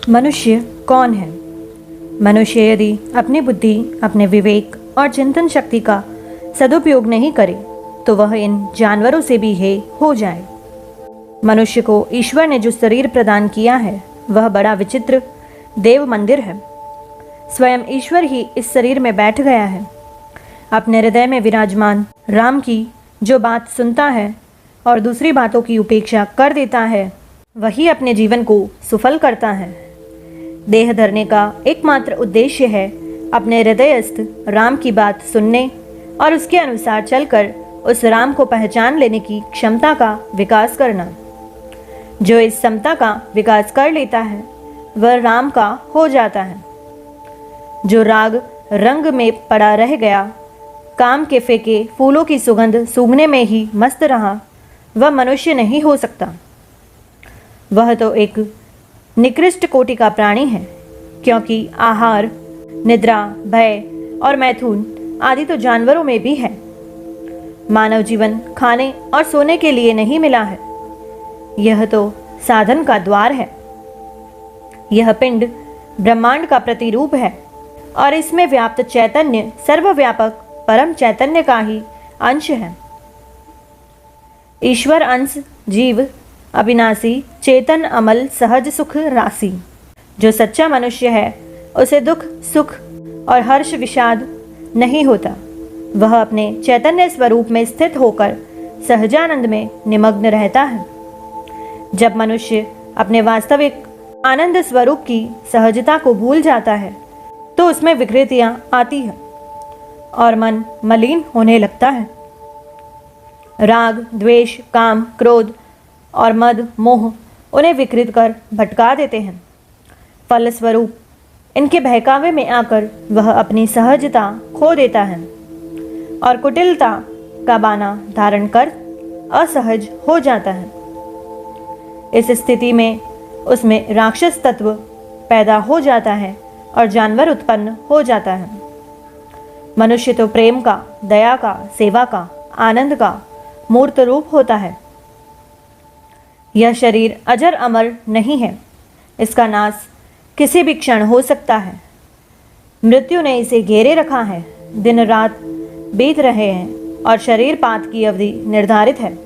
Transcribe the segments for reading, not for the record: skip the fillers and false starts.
मनुष्य कौन है? मनुष्य यदि अपनी बुद्धि, अपने विवेक और चिंतन शक्ति का सदुपयोग नहीं करे तो वह इन जानवरों से भी हे हो जाए। मनुष्य को ईश्वर ने जो शरीर प्रदान किया है वह बड़ा विचित्र देव मंदिर है। स्वयं ईश्वर ही इस शरीर में बैठ गया है। अपने हृदय में विराजमान राम की जो बात सुनता है और दूसरी बातों की उपेक्षा कर देता है, वही अपने जीवन को सफल करता है। देह धरने का एकमात्र उद्देश्य है अपने हृदयस्थ राम की बात सुनने और उसके अनुसार चलकर उस राम को पहचान लेने की क्षमता का विकास करना। जो इस क्षमता का विकास कर लेता है वह राम का हो जाता है। जो राग रंग में पड़ा रह गया, काम के फेंके फूलों की सुगंध सूंघने में ही मस्त रहा, वह मनुष्य नहीं हो सकता। वह तो एक निकृष्ट कोटि का प्राणी है, क्योंकि आहार, निद्रा, भय और मैथुन आदि तो जानवरों में भी है। मानव जीवन खाने और सोने के लिए नहीं मिला है, यह तो साधन का द्वार है। यह पिंड ब्रह्मांड का प्रतिरूप है और इसमें व्याप्त चैतन्य सर्वव्यापक परम चैतन्य का ही अंश है। ईश्वर अंश जीव अविनाशी चेतन अमल सहज सुख राशि। जो सच्चा मनुष्य है उसे दुख सुख और हर्ष विषाद नहीं होता। वह अपने चैतन्य स्वरूप में स्थित होकर सहजानंद में निमग्न रहता है। जब मनुष्य अपने वास्तविक आनंद स्वरूप की सहजता को भूल जाता है तो उसमें विकृतियां आती हैं और मन मलिन होने लगता है। राग, द्वेष, काम, क्रोध और मद, मोह उन्हें विकृत कर भटका देते हैं। फलस्वरूप इनके बहकावे में आकर वह अपनी सहजता खो देता है और कुटिलता का बाना धारण कर असहज हो जाता है। इस स्थिति में उसमें राक्षस तत्व पैदा हो जाता है और जानवर उत्पन्न हो जाता है। मनुष्य तो प्रेम का, दया का, सेवा का, आनंद का मूर्त रूप होता है। यह शरीर अजर अमर नहीं है, इसका नाश किसी भी क्षण हो सकता है। मृत्यु ने इसे घेरे रखा है। दिन रात बीत रहे हैं और शरीर पात की अवधि निर्धारित है।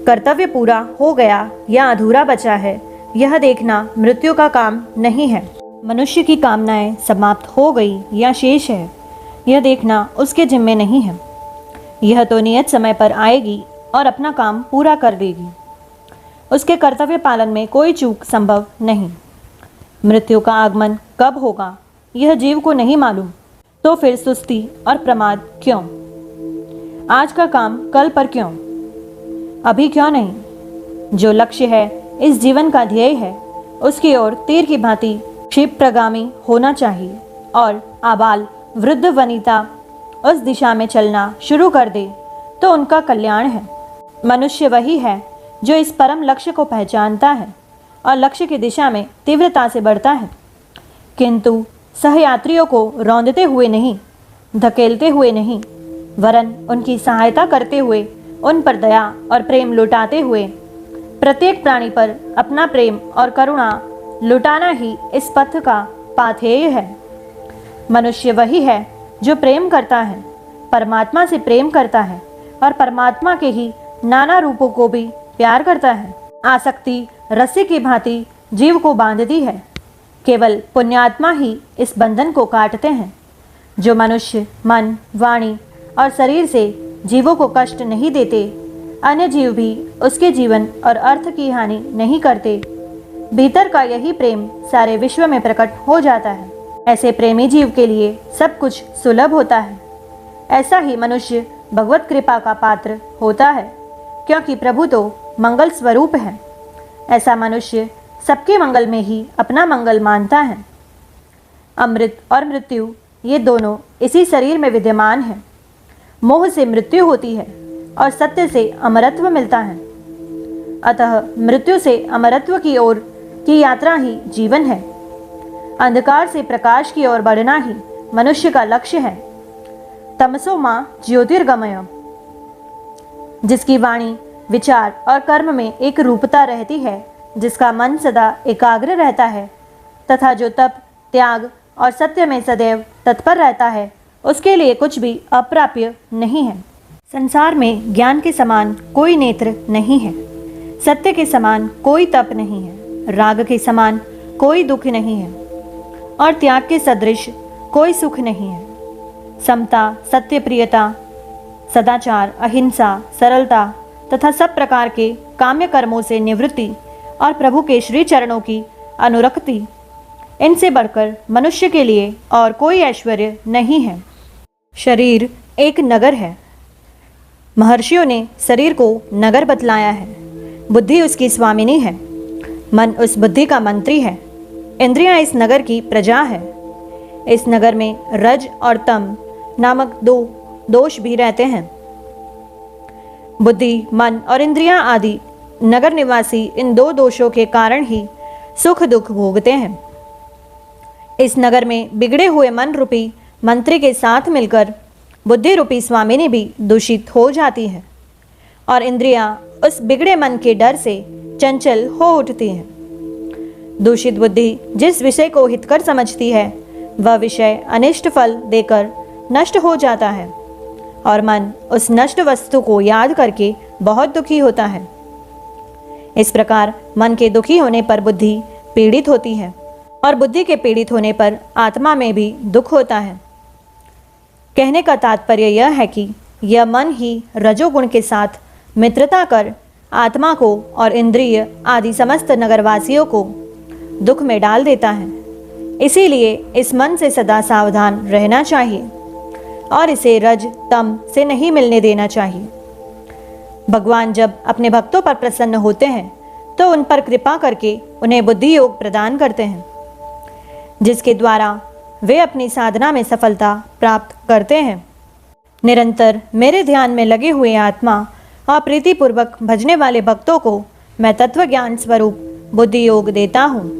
कर्तव्य पूरा हो गया या अधूरा बचा है, यह देखना मृत्यु का काम नहीं है। मनुष्य की कामनाएं समाप्त हो गई या शेष है, यह देखना उसके जिम्मे नहीं है। यह तो नियत समय पर आएगी और अपना काम पूरा कर लेगी। उसके कर्तव्य पालन में कोई चूक संभव नहीं। मृत्यु का आगमन कब होगा यह जीव को नहीं मालूम, तो फिर सुस्ती और प्रमाद क्यों? आज का काम कल पर क्यों? अभी क्यों नहीं? जो लक्ष्य है, इस जीवन का ध्येय है, उसकी ओर तीर की भांति क्षिप्रगामी होना चाहिए और आबाल वृद्ध वनिता उस दिशा में चलना शुरू कर दे तो उनका कल्याण है। मनुष्य वही है जो इस परम लक्ष्य को पहचानता है और लक्ष्य की दिशा में तीव्रता से बढ़ता है, किंतु सहयात्रियों को रौंदते हुए नहीं, धकेलते हुए नहीं, वरन उनकी सहायता करते हुए, उन पर दया और प्रेम लुटाते हुए प्रत्येक प्राणी पर अपना प्रेम और करुणा लुटाना ही इस पथ का पाथेय है। मनुष्य वही है जो प्रेम करता है, परमात्मा से प्रेम करता है और परमात्मा के ही नाना रूपों को भी प्यार करता है। आसक्ति रस्सी की भांति जीव को बांधती है। केवल पुण्यात्मा ही इस बंधन को काटते हैं। जो मनुष्य मन, वाणी और शरीर से जीवों को कष्ट नहीं देते, अन्य जीव भी उसके जीवन और अर्थ की हानि नहीं करते, भीतर का यही प्रेम सारे विश्व में प्रकट हो जाता है। ऐसे प्रेमी जीव के लिए सब कुछ सुलभ होता है। ऐसा ही मनुष्य भगवत कृपा का पात्र होता है, क्योंकि प्रभु तो मंगल स्वरूप है। ऐसा मनुष्य सबके मंगल में ही अपना मंगल मानता है। अमृत और मृत्यु ये दोनों इसी शरीर में विद्यमान है। मोह से मृत्यु होती है और सत्य से अमरत्व मिलता है। अतः मृत्यु से अमरत्व की ओर की यात्रा ही जीवन है। अंधकार से प्रकाश की ओर बढ़ना ही मनुष्य का लक्ष्य है। तमसो मां ज्योतिर्गमय। जिसकी वाणी, विचार और कर्म में एक रूपता रहती है, जिसका मन सदा एकाग्र रहता है, तथा जो तप, त्याग और सत्य में सदैव तत्पर रहता है, उसके लिए कुछ भी अप्राप्य नहीं है। संसार में ज्ञान के समान कोई नेत्र नहीं है, सत्य के समान कोई तप नहीं है, राग के समान कोई दुख नहीं है और त्याग के सदृश कोई सुख नहीं है। समता, सत्य प्रियता, सदाचार, अहिंसा, सरलता तथा सब प्रकार के काम्य कर्मों से निवृत्ति और प्रभु के श्री चरणों की अनुरक्ति, इनसे बढ़कर मनुष्य के लिए और कोई ऐश्वर्य नहीं है। शरीर एक नगर है। महर्षियों ने शरीर को नगर बतलाया है। बुद्धि उसकी स्वामिनी है, मन उस बुद्धि का मंत्री है, इंद्रियां इस नगर की प्रजा है। इस नगर में रज और तम नामक दो दोष भी रहते हैं। बुद्धि, मन और इंद्रियां आदि नगर निवासी इन दो दोषों के कारण ही सुख दुख भोगते हैं। इस नगर में बिगड़े हुए मन रूपी मंत्री के साथ मिलकर बुद्धि रूपी स्वामिनी भी दूषित हो जाती है और इंद्रियां उस बिगड़े मन के डर से चंचल हो उठती हैं। दूषित बुद्धि जिस विषय को हितकर समझती है, वह विषय अनिष्ट फल देकर नष्ट हो जाता है और मन उस नष्ट वस्तु को याद करके बहुत दुखी होता है। इस प्रकार मन के दुखी होने पर बुद्धि पीड़ित होती है और बुद्धि के पीड़ित होने पर आत्मा में भी दुख होता है। कहने का तात्पर्य यह है कि यह मन ही रजोगुण के साथ मित्रता कर आत्मा को और इंद्रिय आदि समस्त नगरवासियों को दुख में डाल देता है। इसीलिए इस मन से सदा सावधान रहना चाहिए और इसे रज तम से नहीं मिलने देना चाहिए। भगवान जब अपने भक्तों पर प्रसन्न होते हैं तो उन पर कृपा करके उन्हें बुद्धि योग प्रदान करते हैं, जिसके द्वारा वे अपनी साधना में सफलता प्राप्त करते हैं। निरंतर मेरे ध्यान में लगे हुए आत्मा और प्रीतिपूर्वक भजने वाले भक्तों को मैं तत्व ज्ञान स्वरूप बुद्धि योग देता हूँ,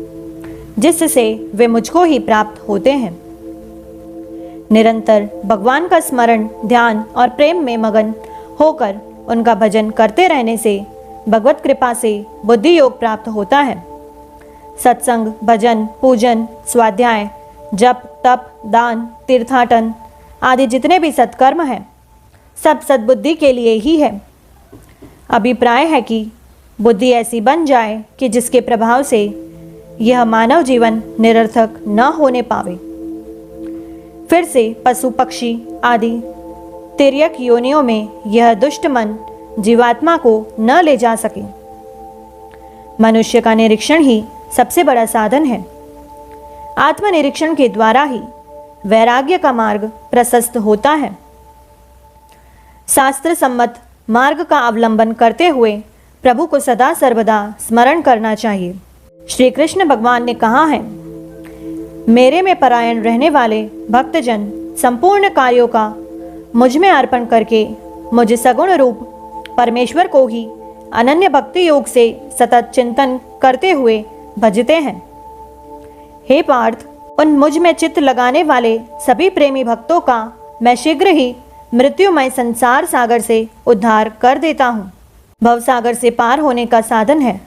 जिससे वे मुझको ही प्राप्त होते हैं। निरंतर भगवान का स्मरण, ध्यान और प्रेम में मगन होकर उनका भजन करते रहने से भगवत कृपा से बुद्धि योग प्राप्त होता है। सत्संग, भजन, पूजन, स्वाध्याय, जप, तप, दान, तीर्थाटन आदि जितने भी सत्कर्म हैं, सब सद्बुद्धि के लिए ही है। अभिप्राय है कि बुद्धि ऐसी बन जाए कि जिसके प्रभाव से यह मानव जीवन निरर्थक न होने पावे, फिर से पशु पक्षी आदि तिर्यक योनियों में यह दुष्ट मन जीवात्मा को न ले जा सके। मनुष्य का निरीक्षण ही सबसे बड़ा साधन है। आत्मनिरीक्षण के द्वारा ही वैराग्य का मार्ग प्रशस्त होता है। शास्त्र सम्मत मार्ग का अवलंबन करते हुए प्रभु को सदा सर्वदा स्मरण करना चाहिए। श्री कृष्ण भगवान ने कहा है, मेरे में परायण रहने वाले भक्तजन संपूर्ण कार्यों का मुझ में अर्पण करके मुझ सगुण रूप परमेश्वर को ही अनन्य भक्ति योग से सतत चिंतन करते हुए भजते हैं। हे पार्थ, उन मुझ में चित्त लगाने वाले सभी प्रेमी भक्तों का मैं शीघ्र ही मृत्युमय संसार सागर से उद्धार कर देता हूँ। भव सागर से पार होने का साधन है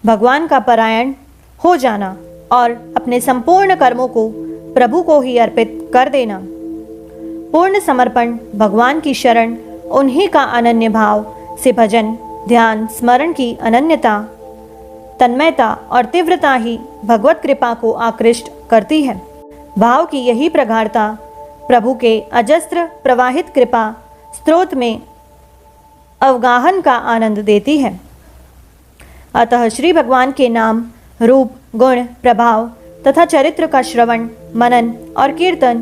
भगवान का परायण हो जाना और अपने संपूर्ण कर्मों को प्रभु को ही अर्पित कर देना। पूर्ण समर्पण, भगवान की शरण, उन्हीं का अनन्य भाव से भजन, ध्यान, स्मरण की अनन्यता, तन्मयता और तीव्रता ही भगवत कृपा को आकृष्ट करती है। भाव की यही प्रगाढ़ता प्रभु के अजस्त्र प्रवाहित कृपा स्रोत में अवगाहन का आनंद देती है। अतः श्री भगवान के नाम, रूप, गुण, प्रभाव तथा चरित्र का श्रवण, मनन और कीर्तन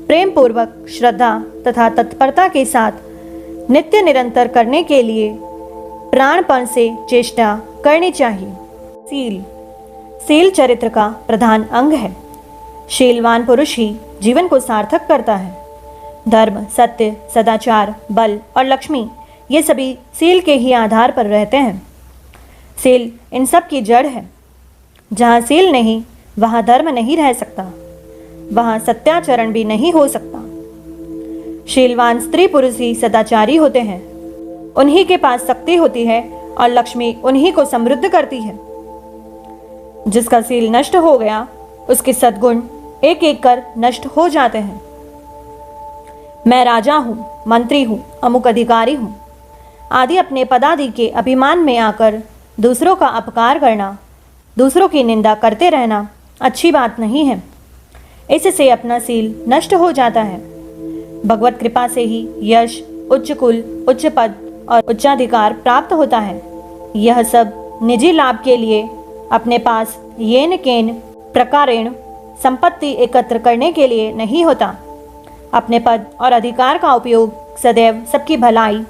प्रेम पूर्वक, श्रद्धा तथा तत्परता के साथ नित्य निरंतर करने के लिए प्राणपण से चेष्टा करनी चाहिए। शील चरित्र का प्रधान अंग है। शीलवान पुरुष ही जीवन को सार्थक करता है। धर्म, सत्य, सदाचार, बल और लक्ष्मी ये सभी शील के ही आधार पर रहते हैं। शील इन सब की जड़ है। जहाँ शील नहीं, वहाँ धर्म नहीं रह सकता, वहाँ सत्याचरण भी नहीं हो सकता। शीलवान स्त्री पुरुष ही सदाचारी होते हैं। उन्हीं के पास शक्ति होती है और लक्ष्मी उन्हीं को समृद्ध करती है। जिसका शील नष्ट हो गया उसके सद्गुण एक एक कर नष्ट हो जाते हैं। मैं राजा हूँ, मंत्री हूँ, अमुक अधिकारी हूँ आदि अपने पदादि के अभिमान में आकर दूसरों का अपकार करना, दूसरों की निंदा करते रहना अच्छी बात नहीं है। इससे अपना सील नष्ट हो जाता है। भगवत कृपा से ही यश, उच्च कुल, उच्च पद और उच्चाधिकार प्राप्त होता है। यह सब निजी लाभ के लिए अपने पास येन केन प्रकारेण संपत्ति एकत्र करने के लिए नहीं होता। अपने पद और अधिकार का उपयोग सदैव सबकी भलाई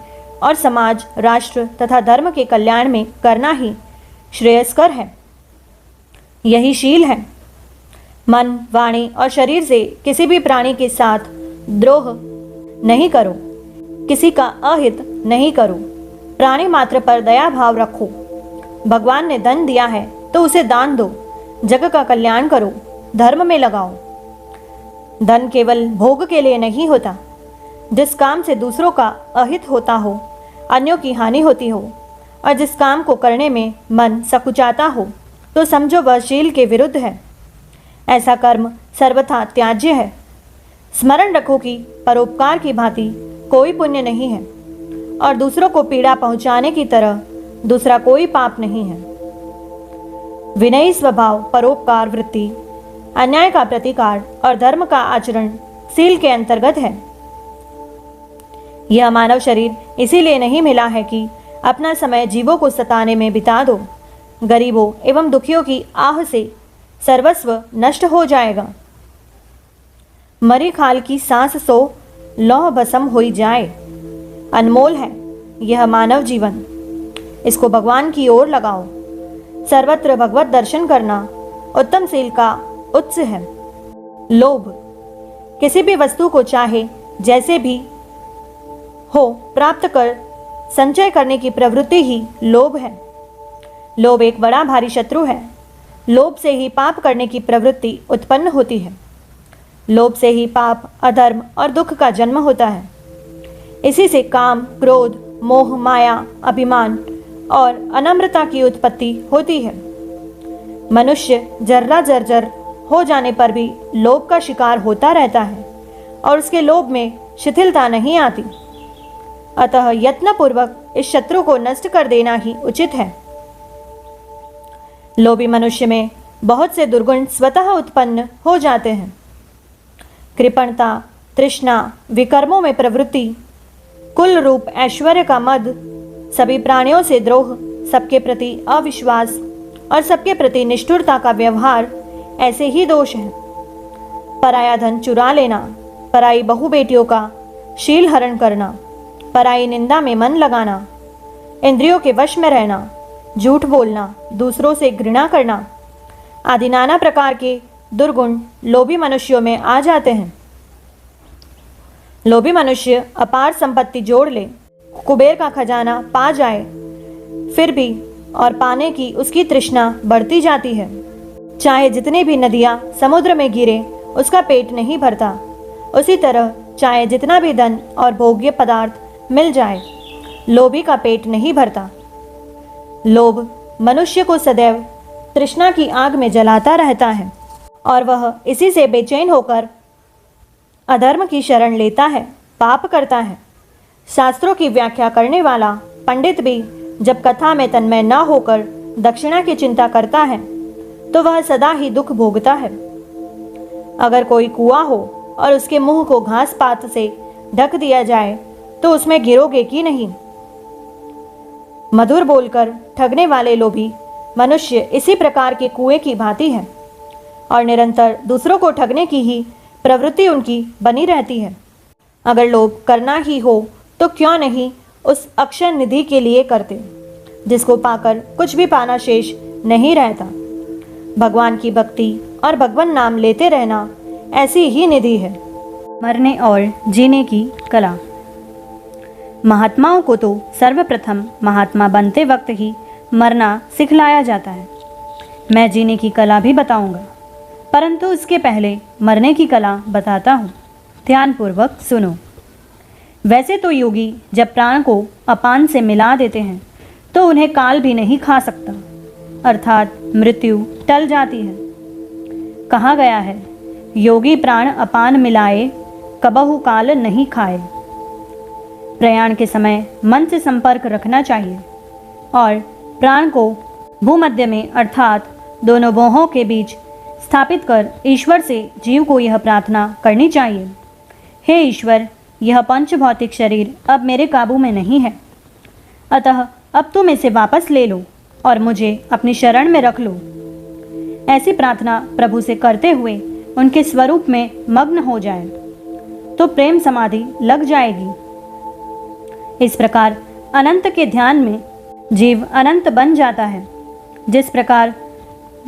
और समाज, राष्ट्र तथा धर्म के कल्याण में करना ही श्रेयस्कर है। यही शील है। मन, वाणी और शरीर से किसी भी प्राणी के साथ द्रोह नहीं करो, किसी का अहित नहीं करो, प्राणी मात्र पर दया भाव रखो। भगवान ने धन दिया है तो उसे दान दो, जग का कल्याण करो, धर्म में लगाओ। धन केवल भोग के लिए नहीं होता। जिस काम से दूसरों का अहित होता हो, अन्यों की हानि होती हो और जिस काम को करने में मन सकुचाता हो, तो समझो वह शील के विरुद्ध है। ऐसा कर्म सर्वथा त्याज्य है। स्मरण रखो कि परोपकार की भांति कोई पुण्य नहीं है और दूसरों को पीड़ा पहुंचाने की तरह दूसरा कोई पाप नहीं है। विनयी स्वभाव, परोपकार वृत्ति, अन्याय का प्रतिकार और धर्म का आचरण सील के अंतर्गत है। यह मानव शरीर इसीलिए नहीं मिला है कि अपना समय जीवों को सताने में बिता दो। गरीबों एवं दुखियों की आह से सर्वस्व नष्ट हो जाएगा। मरी खाल की सांस सो लौह भस्म होई जाए। अनमोल है यह मानव जीवन, इसको भगवान की ओर लगाओ। सर्वत्र भगवत दर्शन करना उत्तम शील का उत्स है। लोभ, किसी भी वस्तु को चाहे जैसे भी हो प्राप्त कर संचय करने की प्रवृत्ति ही लोभ है। लोभ एक बड़ा भारी शत्रु है। लोभ से ही पाप करने की प्रवृत्ति उत्पन्न होती है। लोभ से ही पाप, अधर्म और दुख का जन्म होता है। इसी से काम, क्रोध, मोह, माया, अभिमान और अनम्रता की उत्पत्ति होती है। मनुष्य जर्रा जर्जर हो जाने पर भी लोभ का शिकार होता रहता है और उसके लोभ में शिथिलता नहीं आती। अतः यत्नपूर्वक इस शत्रु को नष्ट कर देना ही उचित है। लोभी मनुष्य में बहुत से दुर्गुण स्वतः उत्पन्न हो जाते हैं। कृपणता, तृष्णा, विकर्मों में प्रवृत्ति, कुल रूप ऐश्वर्य का मद, सभी प्राणियों से द्रोह, सबके प्रति अविश्वास और सबके प्रति निष्ठुरता का व्यवहार ऐसे ही दोष हैं। पराया धन चुरा लेना, पराई बहु बेटियों का शील हरण करना, पराई निंदा में मन लगाना, इंद्रियों के वश में रहना, झूठ बोलना, दूसरों से घृणा करना आदि नाना प्रकार के दुर्गुण लोभी मनुष्यों में आ जाते हैं। लोभी मनुष्य अपार संपत्ति जोड़ ले, कुबेर का खजाना पा जाए, फिर भी और पाने की उसकी तृष्णा बढ़ती जाती है। चाहे जितनी भी नदियाँ समुद्र में गिरे उसका पेट नहीं भरता। उसी तरह चाहे जितना भी धन और भोग्य पदार्थ मिल जाए, लोभी का पेट नहीं भरता। लोभ मनुष्य को सदैव तृष्णा की आग में जलाता रहता है और वह इसी से बेचैन होकर अधर्म की शरण लेता है, पाप करता है। शास्त्रों की व्याख्या करने वाला पंडित भी जब कथा में तन्मय न होकर दक्षिणा की चिंता करता है तो वह सदा ही दुख भोगता है। अगर कोई कुआं हो और उसके मुंह को घास पात से ढक दिया जाए तो उसमें गिरोगे कि नहीं। मधुर बोलकर ठगने वाले लोभी मनुष्य इसी प्रकार के कुएं की भांति है और निरंतर दूसरों को ठगने की ही प्रवृत्ति उनकी बनी रहती है। अगर लोभ करना ही हो तो क्यों नहीं उस अक्षय निधि के लिए करते, जिसको पाकर कुछ भी पाना शेष नहीं रहता। भगवान की भक्ति और भगवान नाम लेते रहना ऐसी ही निधि है। मरने और जीने की कला। महात्माओं को तो सर्वप्रथम महात्मा बनते वक्त ही मरना सिखलाया जाता है। मैं जीने की कला भी बताऊंगा, परंतु उसके पहले मरने की कला बताता हूँ। ध्यानपूर्वक सुनो। वैसे तो योगी जब प्राण को अपान से मिला देते हैं तो उन्हें काल भी नहीं खा सकता, अर्थात मृत्यु टल जाती है। कहा गया है, योगी प्राण अपान मिलाए, कबहु काल नहीं खाए। प्रयाण के समय मन से संपर्क रखना चाहिए और प्राण को भूमध्य में अर्थात दोनों भौहों के बीच स्थापित कर ईश्वर से जीव को यह प्रार्थना करनी चाहिए, हे ईश्वर, यह पंच भौतिक शरीर अब मेरे काबू में नहीं है, अतः अब तुम इसे वापस ले लो और मुझे अपनी शरण में रख लो। ऐसी प्रार्थना प्रभु से करते हुए उनके स्वरूप में मग्न हो जाए तो प्रेम समाधि लग जाएगी। इस प्रकार अनंत के ध्यान में जीव अनंत बन जाता है। जिस प्रकार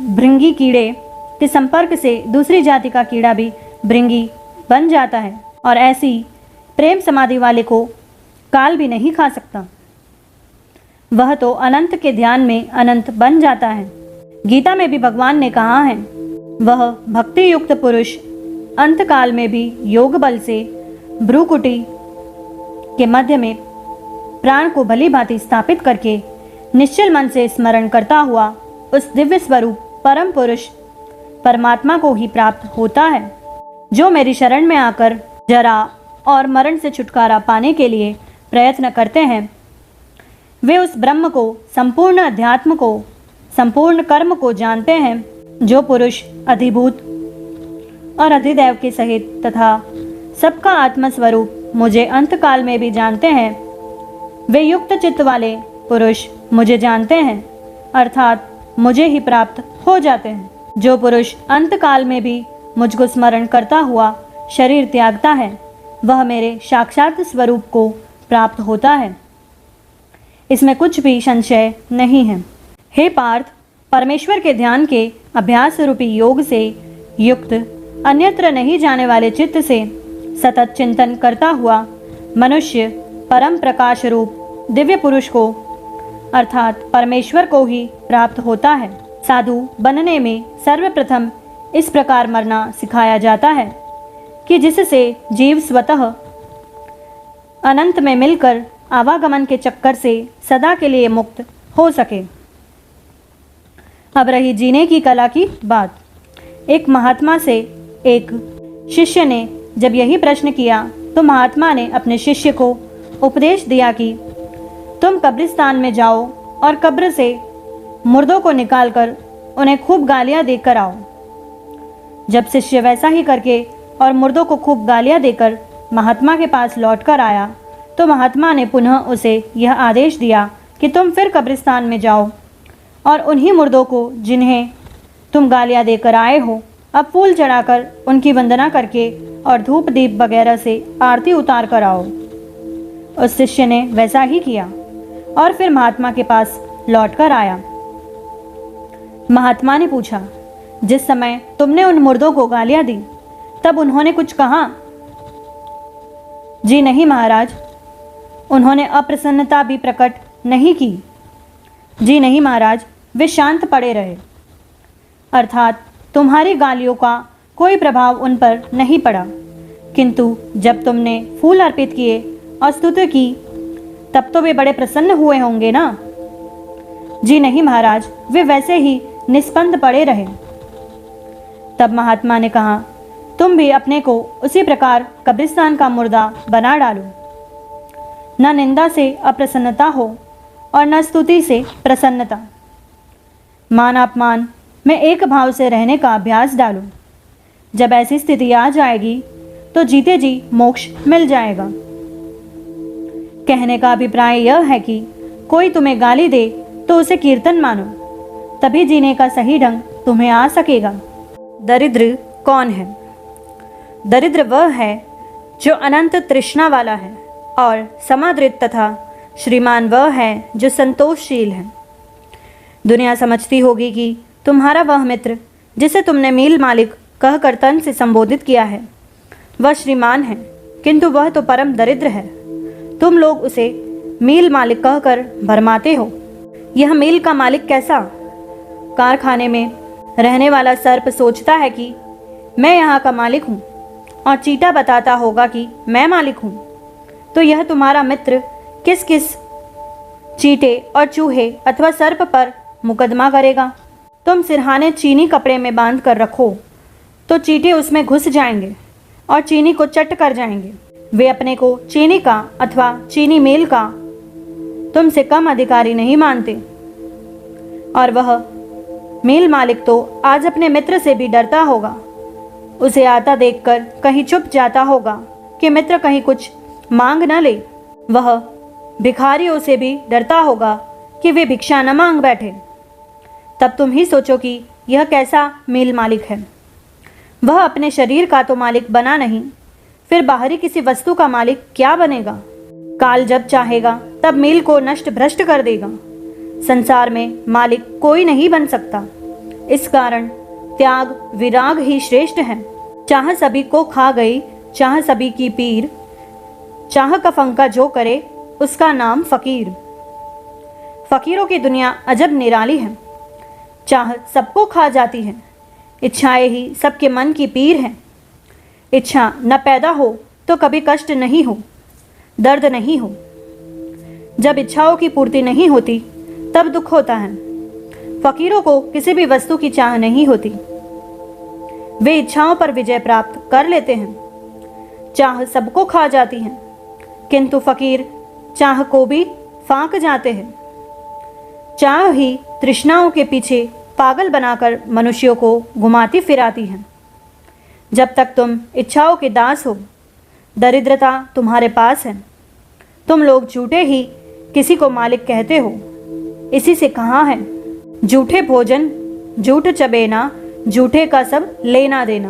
भृंगी कीड़े के संपर्क से दूसरी जाति का कीड़ा भी भृंगी बन जाता है, और ऐसी प्रेम समाधि वाले को काल भी नहीं खा सकता। वह तो अनंत के ध्यान में अनंत बन जाता है। गीता में भी भगवान ने कहा है, वह भक्ति युक्त पुरुष अंत काल में भी योग बल से भ्रूकुटी के मध्य में प्राण को भली भांति स्थापित करके निश्चल मन से स्मरण करता हुआ उस दिव्य स्वरूप परम पुरुष परमात्मा को ही प्राप्त होता है। जो मेरी शरण में आकर जरा और मरण से छुटकारा पाने के लिए प्रयत्न करते हैं, वे उस ब्रह्म को, संपूर्ण अध्यात्म को, संपूर्ण कर्म को जानते हैं। जो पुरुष अधिभूत और अधिदैव के सहित तथा सबका आत्मस्वरूप मुझे अंतकाल में भी जानते हैं, वे युक्त चित्त वाले पुरुष मुझे जानते हैं, अर्थात मुझे ही प्राप्त हो जाते हैं। जो पुरुष अंतकाल में भी मुझको स्मरण करता हुआ शरीर त्यागता है, वह मेरे साक्षात स्वरूप को प्राप्त होता है। इसमें कुछ भी संशय नहीं है। हे पार्थ, परमेश्वर के ध्यान के अभ्यास रूपी योग से युक्त अन्यत्र नहीं जाने वाले चित्त से सतत चिंतन करता हुआ मनुष्य परम प्रकाश रूप दिव्य पुरुष को अर्थात परमेश्वर को ही प्राप्त होता है। साधु बनने में सर्वप्रथम इस प्रकार मरना सिखाया जाता है कि जिससे जीव स्वतः अनंत में मिलकर आवागमन के चक्कर से सदा के लिए मुक्त हो सके। अब रही जीने की कला की बात। एक महात्मा से एक शिष्य ने जब यही प्रश्न किया तो महात्मा ने अपने शिष्य को उपदेश दिया कि तुम कब्रिस्तान में जाओ और कब्र से मुर्दों को निकालकर उन्हें खूब गालियां देकर आओ। जब शिष्य वैसा ही करके और मुर्दों को खूब गालियां देकर महात्मा के पास लौटकर आया तो महात्मा ने पुनः उसे यह आदेश दिया कि तुम फिर कब्रिस्तान में जाओ और उन्हीं मुर्दों को जिन्हें तुम गालियां देकर आए हो अब फूल चढ़ाकर उनकी वंदना करके और धूप दीप वगैरह से आरती उतार कर आओ। उस शिष्य ने वैसा ही किया और फिर महात्मा के पास लौटकर आया। महात्मा ने पूछा, जिस समय तुमने उन मुर्दों को गालियां दी तब उन्होंने कुछ कहा? जी नहीं महाराज, उन्होंने अप्रसन्नता भी प्रकट नहीं की। जी नहीं महाराज, वे शांत पड़े रहे, अर्थात तुम्हारी गालियों का कोई प्रभाव उन पर नहीं पड़ा। किंतु जब तुमने फूल अर्पित किए और स्तुति की तब तो वे बड़े प्रसन्न हुए होंगे ना? जी नहीं महाराज, वे वैसे ही निस्पंद पड़े रहे। तब महात्मा ने कहा, तुम भी अपने को उसी प्रकार कब्रिस्तान का मुर्दा बना डालो। न निंदा से अप्रसन्नता हो और न स्तुति से प्रसन्नता। मान अपमान में एक भाव से रहने का अभ्यास डालो। जब ऐसी स्थिति आ जाएगी तो जीते जी मोक्ष मिल जाएगा। कहने का अभिप्राय यह है कि कोई तुम्हें गाली दे तो उसे कीर्तन मानो, तभी जीने का सही ढंग तुम्हें आ सकेगा। दरिद्र कौन है? दरिद्र वह है जो अनंत तृष्णा वाला है और समादृत तथा श्रीमान वह है जो संतोषशील है। दुनिया समझती होगी कि तुम्हारा वह मित्र जिसे तुमने मील मालिक कहकर तन से संबोधित किया है वह श्रीमान है, किंतु वह तो परम दरिद्र है। तुम लोग उसे मील मालिक कहकर भरमाते हो। यह मील का मालिक कैसा? कारखाने में रहने वाला सर्प सोचता है कि मैं यहाँ का मालिक हूँ और चींटा बताता होगा कि मैं मालिक हूँ। तो यह तुम्हारा मित्र किस किस चींटे और चूहे अथवा सर्प पर मुकदमा करेगा? तुम सिरहाने चीनी कपड़े में बांध कर रखो तो चींटी उसमें घुस जाएंगे और चीनी को चट कर जाएंगे। वे अपने को चीनी का अथवा चीनी मिल का तुमसे कम अधिकारी नहीं मानते। और वह मिल मालिक तो आज अपने मित्र से भी डरता होगा। उसे आता देखकर कहीं छुप जाता होगा कि मित्र कहीं कुछ मांग न ले। वह भिखारियों से भी डरता होगा कि वे भिक्षा न मांग बैठे। तब तुम ही सोचो कि यह कैसा मिल मालिक है। वह अपने शरीर का तो मालिक बना नहीं, फिर बाहरी किसी वस्तु का मालिक क्या बनेगा। काल जब चाहेगा तब मिल को नष्ट भ्रष्ट कर देगा। संसार में मालिक कोई नहीं बन सकता। इस कारण त्याग विराग ही श्रेष्ठ है। चाह सभी को खा गई, चाह सभी की पीर, चाह का फंका जो करे उसका नाम फकीर। फकीरों की दुनिया अजब निराली है। चाह सबको खा जाती है। इच्छाएं ही सबके मन की पीर हैं। इच्छा न पैदा हो तो कभी कष्ट नहीं हो, दर्द नहीं हो। जब इच्छाओं की पूर्ति नहीं होती तब दुख होता है। फकीरों को किसी भी वस्तु की चाह नहीं होती। वे इच्छाओं पर विजय प्राप्त कर लेते हैं। चाह सबको खा जाती है, किंतु फकीर चाह को भी फांक जाते हैं। चाह ही तृष्णाओं के पीछे पागल बनाकर मनुष्यों को घुमाती फिराती है। जब तक तुम इच्छाओं के दास हो, दरिद्रता तुम्हारे पास है। तुम लोग झूठे ही किसी को मालिक कहते हो। इसी से कहाँ है, झूठे भोजन, झूठ चबेना, झूठे का सब लेना देना।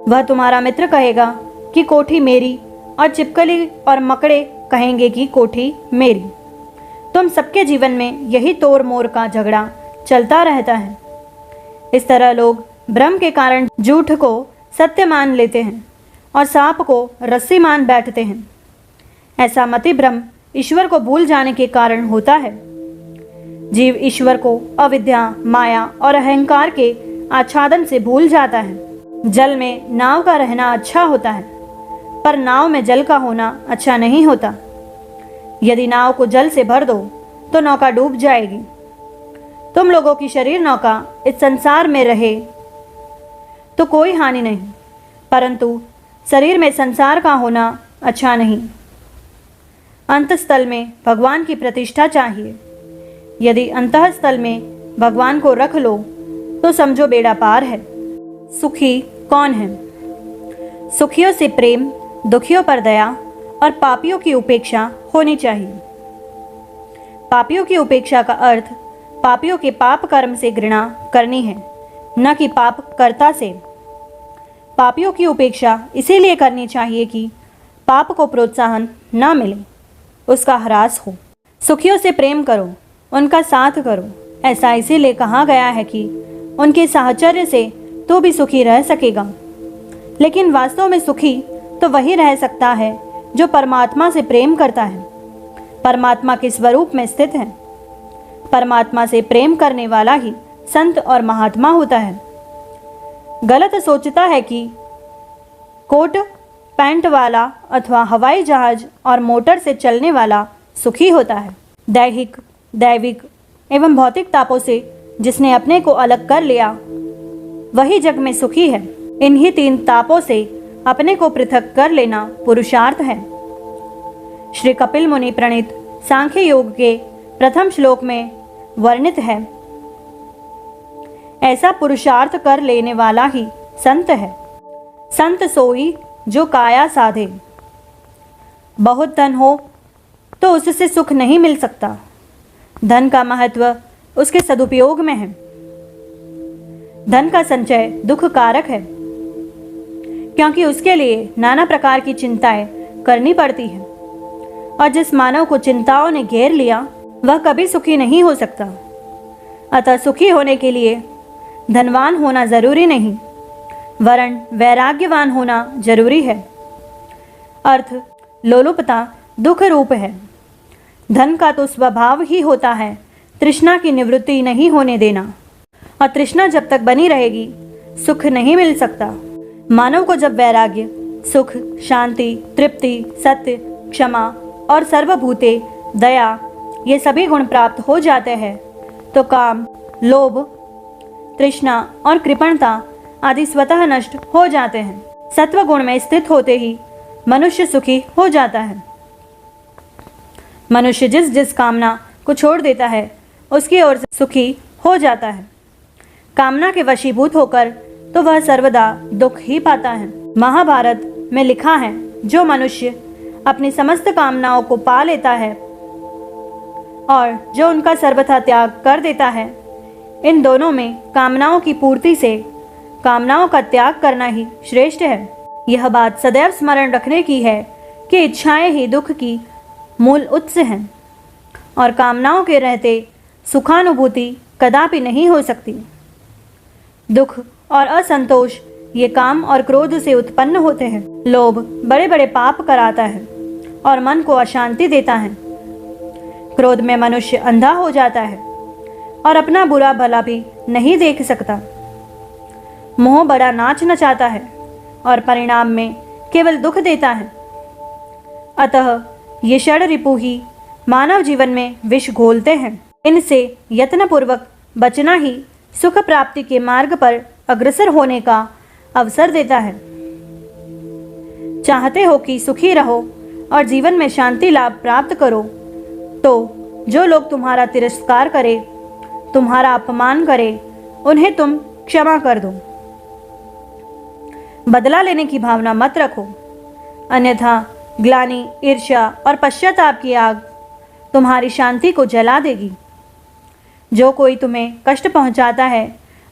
वह तुम्हारा मित्र कहेगा कि कोठी मेरी, और चिपकली और मकड़े कहेंगे कि कोठी मेरी। तुम सबके जीवन में यही तोड़ मोड़ का झगड़ा चलता रहता है। इस तरह लोग भ्रम के कारण झूठ को सत्य मान लेते हैं और सांप को रस्सी मान बैठते हैं। ऐसा मति भ्रम ईश्वर को भूल जाने के कारण होता है। जीव ईश्वर को अविद्या, माया और अहंकार के आच्छादन से भूल जाता है। जल में नाव का रहना अच्छा होता है, पर नाव में जल का होना अच्छा नहीं होता। यदि नाव को जल से भर दो तो नौका डूब जाएगी। तुम लोगों की शरीर नौका इस संसार में रहे तो कोई हानि नहीं, परंतु शरीर में संसार का होना अच्छा नहीं। अंतस्थल में भगवान की प्रतिष्ठा चाहिए। यदि अंतःस्थल में भगवान को रख लो तो समझो बेड़ा पार है। सुखी कौन है? सुखियों से प्रेम, दुखियों पर दया और पापियों की उपेक्षा होनी चाहिए। पापियों की उपेक्षा का अर्थ पापियों के पाप कर्म से घृणा करनी है, न कि पाप कर्ता से। पापियों की उपेक्षा इसीलिए करनी चाहिए कि पाप को प्रोत्साहन न मिले, उसका ह्रास हो। सुखियों से प्रेम करो, उनका साथ करो। ऐसा इसीलिए कहा गया है कि उनके साहचर्य से तो भी सुखी रह सकेगा। लेकिन वास्तव में सुखी तो वही रह सकता है जो परमात्मा से प्रेम करता है, परमात्मा के स्वरूप में स्थित है। परमात्मा से प्रेम करने वाला ही संत और महात्मा होता है। गलत सोचता है कि कोट पैंट वाला अथवा हवाई जहाज और मोटर से चलने वाला सुखी होता है। दैहिक, दैविक एवं भौतिक तापों से जिसने अपने को अलग कर लिया वही जग में सुखी है। इन्हीं तीन तापों से अपने को पृथक कर लेना पुरुषार्थ है। श्री कपिल मुनि प्रणीत सांख्य योग के प्रथम श्लोक में वर्णित है, ऐसा पुरुषार्थ कर लेने वाला ही संत है। संत सोई जो काया साधे। बहुत धन हो तो उससे सुख नहीं मिल सकता। धन का महत्व उसके सदुपयोग में है। धन का संचय दुख कारक है, क्योंकि उसके लिए नाना प्रकार की चिंताएं करनी पड़ती है, और जिस मानव को चिंताओं ने घेर लिया वह कभी सुखी नहीं हो सकता। अतः सुखी होने के लिए धनवान होना जरूरी नहीं, वरन वैराग्यवान होना जरूरी है। अर्थ लोलुपता दुख रूप है। धन का तो स्वभाव ही होता है तृष्णा की निवृत्ति नहीं होने देना, और तृष्णा जब तक बनी रहेगी सुख नहीं मिल सकता। मानव को जब वैराग्य, सुख, शांति, तृप्ति, सत्य, क्षमा और सर्वभूते दया ये सभी गुण प्राप्त हो जाते हैं तो काम, लोभ, तृष्णा और कृपणता आदि स्वतः नष्ट हो जाते हैं। सत्व गुण में स्थित होते ही मनुष्य सुखी हो जाता है। मनुष्य जिस जिस कामना को छोड़ देता है उसकी ओर से सुखी हो जाता है। कामना के वशीभूत होकर तो वह सर्वदा दुख ही पाता है। महाभारत में लिखा है, जो मनुष्य अपनी समस्त कामनाओं को पा लेता है और जो उनका सर्वथा त्याग कर देता है, इन दोनों में कामनाओं की पूर्ति से कामनाओं का त्याग करना ही श्रेष्ठ है। यह बात सदैव स्मरण रखने की है कि इच्छाएं ही दुख की मूल उत्स हैं और कामनाओं के रहते सुखानुभूति कदापि नहीं हो सकती। दुख और असंतोष ये काम और क्रोध से उत्पन्न होते हैं। लोभ बड़े बड़े पाप कराता है और मन को अशांति देता है। क्रोध में मनुष्य अंधा हो जाता है और अपना बुरा भला भी नहीं देख सकता। मोह बड़ा नाच नचाता है और परिणाम में केवल दुख देता है। अतः ये षड रिपु ही मानव जीवन में विष घोलते हैं। इनसे यत्नपूर्वक बचना ही सुख प्राप्ति के मार्ग पर अग्रसर होने का अवसर देता है। चाहते हो कि सुखी रहो और जीवन में शांति लाभ प्राप्त करो, तो जो लोग तुम्हारा तिरस्कार करे, तुम्हारा अपमान करे, उन्हें तुम क्षमा कर दो। बदला लेने की भावना मत रखो, अन्यथा ग्लानि, ईर्ष्या और पश्चाताप की आग तुम्हारी शांति को जला देगी। जो कोई तुम्हें कष्ट पहुंचाता है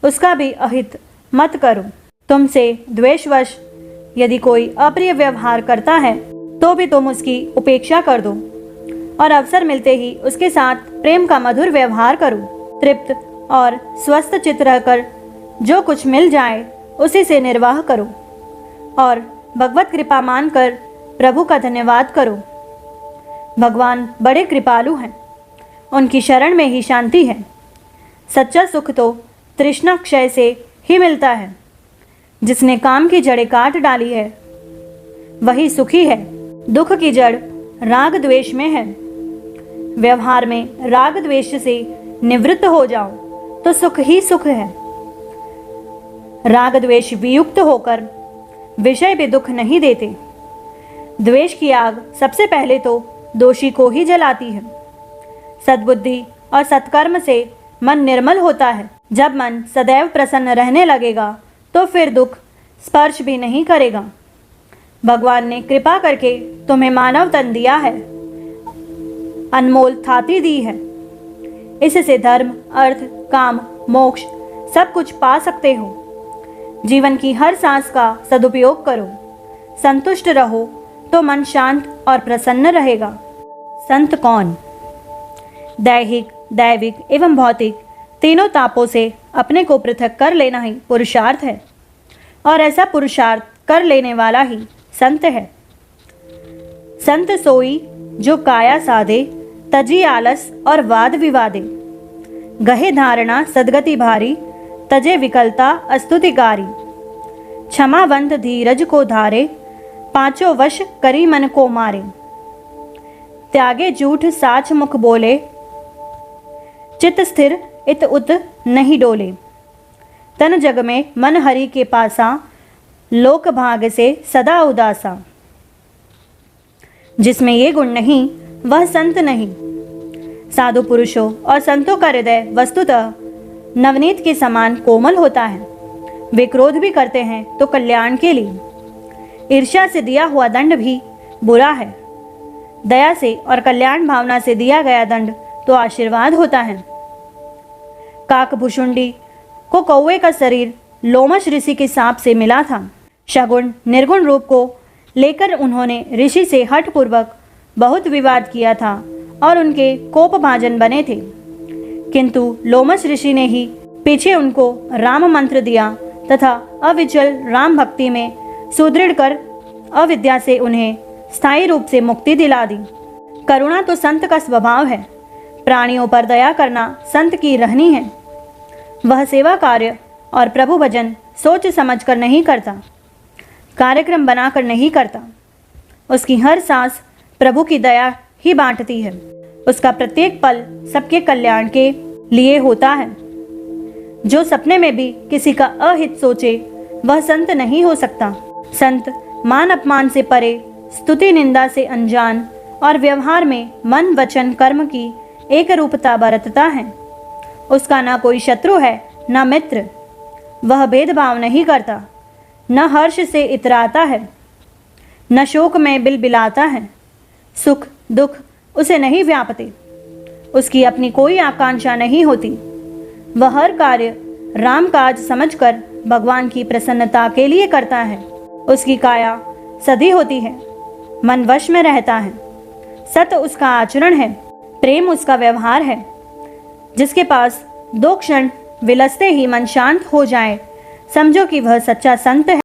उसका भी अहित मत करो। तुमसे द्वेषवश यदि कोई अप्रिय व्यवहार करता है तो भी तुम उसकी उपेक्षा कर दो और अवसर मिलते ही उसके साथ प्रेम का मधुर व्यवहार करो। तृप्त और स्वस्थ चित्त रहकर जो कुछ मिल जाए उसी से निर्वाह करो और भगवत कृपा मानकर प्रभु का धन्यवाद करो। भगवान बड़े कृपालु हैं, उनकी शरण में ही शांति है। सच्चा सुख तो तृष्णा क्षय से ही मिलता है। जिसने काम की जड़ें काट डाली है वही सुखी है। दुख की जड़ राग द्वेष में है। व्यवहार में राग द्वेष से निवृत्त हो जाओ तो सुख ही सुख है। राग द्वेष वियुक्त होकर विषय भी दुख नहीं देते। द्वेष की आग सबसे पहले तो दोषी को ही जलाती है। सद्बुद्धि और सत्कर्म से मन निर्मल होता है। जब मन सदैव प्रसन्न रहने लगेगा तो फिर दुख स्पर्श भी नहीं करेगा। भगवान ने कृपा करके तुम्हें मानव तन दिया है, अनमोल थाती दी है। इससे धर्म, अर्थ, काम, मोक्ष सब कुछ पा सकते हो। जीवन की हर सांस का सदुपयोग करो। संतुष्ट रहो तो मन शांत और प्रसन्न रहेगा। संत कौन? दैहिक, दैविक एवं भौतिक तीनों तापों से अपने को पृथक कर लेना ही पुरुषार्थ है और ऐसा पुरुषार्थ कर लेने वाला ही संत है। संत सोई जो काया साधे, तजी आलस और वाद विवादे। गहे धारणा सदगति भारी, तजे विकलता अस्तुतिकारी। क्षमावंत धीरज को धारे, पांचों वश करी मन को मारे। त्यागे झूठ साच मुख बोले, चित स्थिर इत उत नहीं डोले। तन जग में मन हरि के पासा, लोक भाग से सदा उदासा। जिसमें ये गुण नहीं वह संत नहीं। साधु पुरुषों और संतों का हृदय वस्तुतः नवनीत के समान कोमल होता है। वे क्रोध भी करते हैं तो कल्याण के लिए। ईर्ष्या से दिया हुआ दंड भी बुरा है। दया से और कल्याण भावना से दिया गया दंड तो आशीर्वाद होता है। काकभुषुंडी को कौवे का शरीर लोमश ऋषि के सांप से मिला था। शगुन निर्गुण रूप को लेकर उन्होंने ऋषि से हठपूर्वक बहुत विवाद किया था और उनके कोपभाजन बने थे, किंतु लोमश ऋषि ने ही पीछे उनको राम मंत्र दिया तथा अविचल राम भक्ति में सुदृढ़ कर अविद्या से उन्हें स्थायी रूप से मुक्ति दिला दी। करुणा तो संत का स्वभाव है। प्राणियों पर दया करना संत की रहनी है। वह सेवा कार्य और प्रभु भजन सोच समझ कर नहीं करता, कार्यक्रम बनाकर नहीं करता। उसकी हर सांस प्रभु की दया ही बांटती है। उसका प्रत्येक पल सबके कल्याण के लिए होता है। जो सपने में भी किसी का अहित सोचे वह संत नहीं हो सकता। संत मान अपमान से परे, स्तुति निंदा से अनजान और व्यवहार में मन वचन कर्म की एक रूपता बरतता है। उसका न कोई शत्रु है न मित्र। वह भेदभाव नहीं करता, न हर्ष से इतराता है, न शोक में बिलबिलाता है। सुख दुख उसे नहीं व्यापते। उसकी अपनी कोई आकांक्षा नहीं होती। वह हर कार्य राम काज समझकर भगवान की प्रसन्नता के लिए करता है। उसकी काया सदी होती है, मन वश में रहता है। सत्य उसका आचरण है, प्रेम उसका व्यवहार है। जिसके पास 2 क्षण विलसते ही मन शांत हो जाए, समझो कि वह सच्चा संत है।